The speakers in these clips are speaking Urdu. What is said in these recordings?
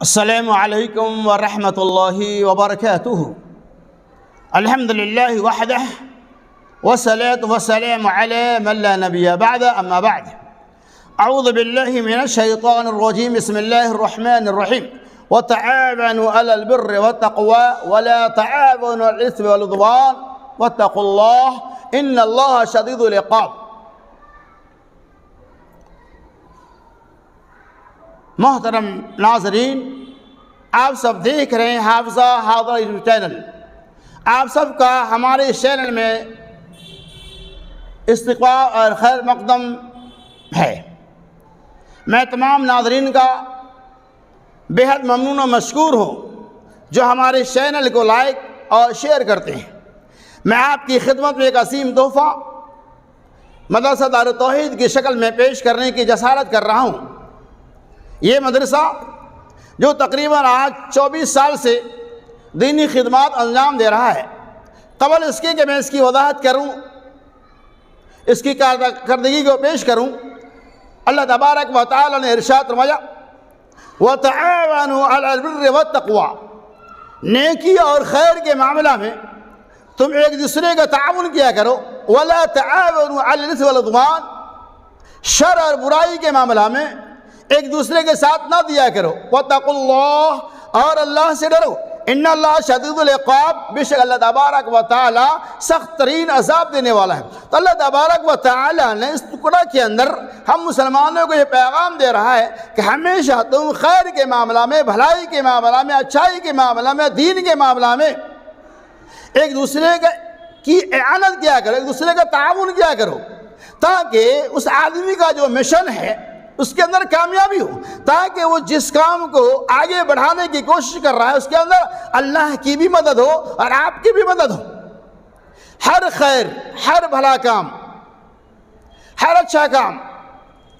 السلام علیکم ورحمۃ اللہ وبرکاتہ۔ الحمد للہ وحدہ والصلاة والسلام علی من لا نبی بعد، اما بعد۔ اعوذ باللہ من الشیطان الرجیم، بسم اللہ الرحمن الرحیم۔ وتعاونوا علی البر والتقوى ولا تعاونوا علی الاثم والعدوان واتقوا اللہ ان اللہ شدید العقاب۔ محترم ناظرین، آپ سب دیکھ رہے ہیں حافظہ حاضر یوٹیوب چینل۔ آپ سب کا ہمارے اس چینل میں استقبال اور خیر مقدم ہے۔ میں تمام ناظرین کا بہت ممنون و مشکور ہوں جو ہمارے چینل کو لائک اور شیئر کرتے ہیں۔ میں آپ کی خدمت میں ایک عظیم تحفہ مدرسہ دار التوحید کی شکل میں پیش کرنے کی جسارت کر رہا ہوں۔ یہ مدرسہ جو تقریباً آج 24 سال سے دینی خدمات انجام دے رہا ہے، قبل اس کے کہ میں اس کی وضاحت کروں، اس کی کارکردگی کو پیش کروں، اللہ تبارک و تعالی نے ارشاد فرمایا وَتَعَاوَنُوا عَلَى الْبِرِّ وَالتَّقْوَى، نیکی اور خیر کے معاملہ میں تم ایک دوسرے کا تعاون کیا کرو، وَلَا تَعَاوَنُوا عَلَى الْإِثْمِ وَالْعُدْوَانِ، شر اور برائی کے معاملہ میں ایک دوسرے کے ساتھ نہ دیا کرو، وَاتَّقُوا اللَّهَ، اور اللہ سے ڈرو، ان اللہ شدید العقاب، بے شک اللہ تبارک و تعالی سخت ترین عذاب دینے والا ہے۔ تو اللہ تبارک و تعالی نے اس ٹکڑا کے اندر ہم مسلمانوں کو یہ پیغام دے رہا ہے کہ ہمیشہ تم خیر کے معاملہ میں، بھلائی کے معاملہ میں، اچھائی کے معاملہ میں، دین کے معاملہ میں ایک دوسرے کی اعانت کیا کرو، ایک دوسرے کا تعاون کیا کرو، تاکہ اس آدمی کا جو مشن ہے اس کے اندر کامیابی ہو، تاکہ وہ جس کام کو آگے بڑھانے کی کوشش کر رہا ہے اس کے اندر اللہ کی بھی مدد ہو اور آپ کی بھی مدد ہو۔ ہر خیر، ہر بھلا کام، ہر اچھا کام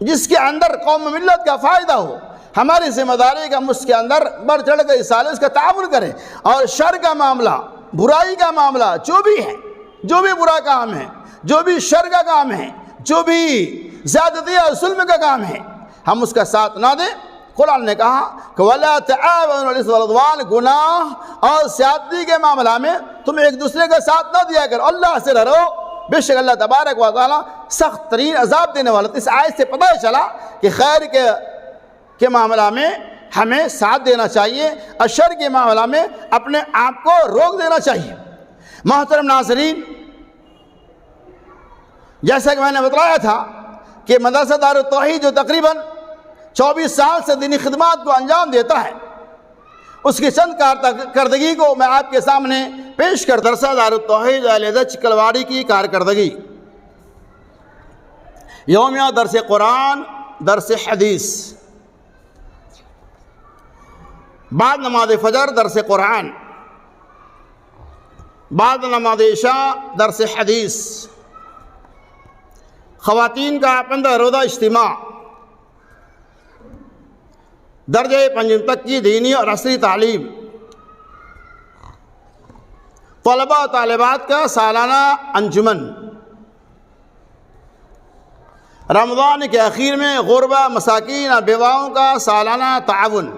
جس کے اندر قوم ملت کا فائدہ ہو، ہماری ذمہ داری کا اس کے اندر بڑھ چڑھ کر اس کا تعاون کریں، اور شر کا معاملہ، برائی کا معاملہ جو بھی ہے، جو بھی برا کام ہے، جو بھی شر کا کام ہے، جو بھی زیادتی اور ظلم کا کام ہے، ہم اس کا ساتھ نہ دیں۔ قرآن نے کہا کہ وَلَا تَعَاوَنُوا عَلَى الْإِثْمِ وَالْعُدْوَانِ، گناہ اور زیادتی کے معاملہ میں تم ایک دوسرے کا ساتھ نہ دیا کرو، اللہ سے ڈرو، بے شک اللہ تبارک و تعالی سخت ترین عذاب دینے والا۔ اس آیت سے پتہ چلا کہ خیر کے معاملہ میں ہمیں ساتھ دینا چاہیے اور شر کے معاملہ میں اپنے آپ کو روک دینا چاہیے۔ محترم ناظرین، جیسا کہ میں نے بتایا تھا کہ مدرسہ دار التوحید جو تقریباً 24 سال سے دینی خدمات کو انجام دیتا ہے، اس کی چند کارکردگی کو میں آپ کے سامنے پیش کر۔ مدرسہ دار التوحید علیحدہ چکلواڑی کی کارکردگی: یومیہ درس قرآن، درس حدیث، بعد نماز فجر درس قرآن، بعد نماز عشاء درس حدیث، خواتین کا 15 روزہ اجتماع، درجہ پنجم تک کی دینی اور عصری تعلیم، طلباء و طالبات کا سالانہ انجمن، رمضان کے اخیر میں غربا، مساکین اور بیواؤں کا سالانہ تعاون۔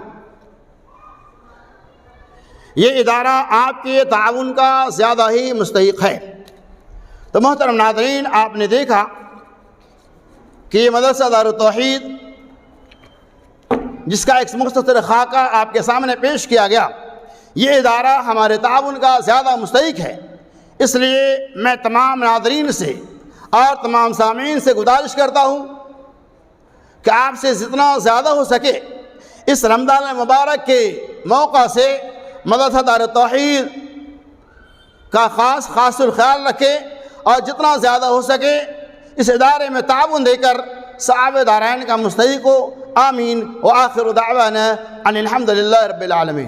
یہ ادارہ آپ کے تعاون کا زیادہ ہی مستحق ہے۔ تو محترم ناظرین، آپ نے دیکھا کہ یہ مدرسہ دار التوحید جس کا ایک مختصر خاکہ آپ کے سامنے پیش کیا گیا، یہ ادارہ ہمارے تعاون کا زیادہ مستحق ہے۔ اس لیے میں تمام ناظرین سے اور تمام سامعین سے گزارش کرتا ہوں کہ آپ سے جتنا زیادہ ہو سکے اس رمضان مبارک کے موقع سے مدرسہ دار التوحید کا خاص الخیال رکھیں، اور جتنا زیادہ ہو سکے اس ادارے میں تعاون دے کر ثواب دارین کا مستحق ہو۔ آمین، وآخر دعوانا ان الحمد للہ رب العالمین۔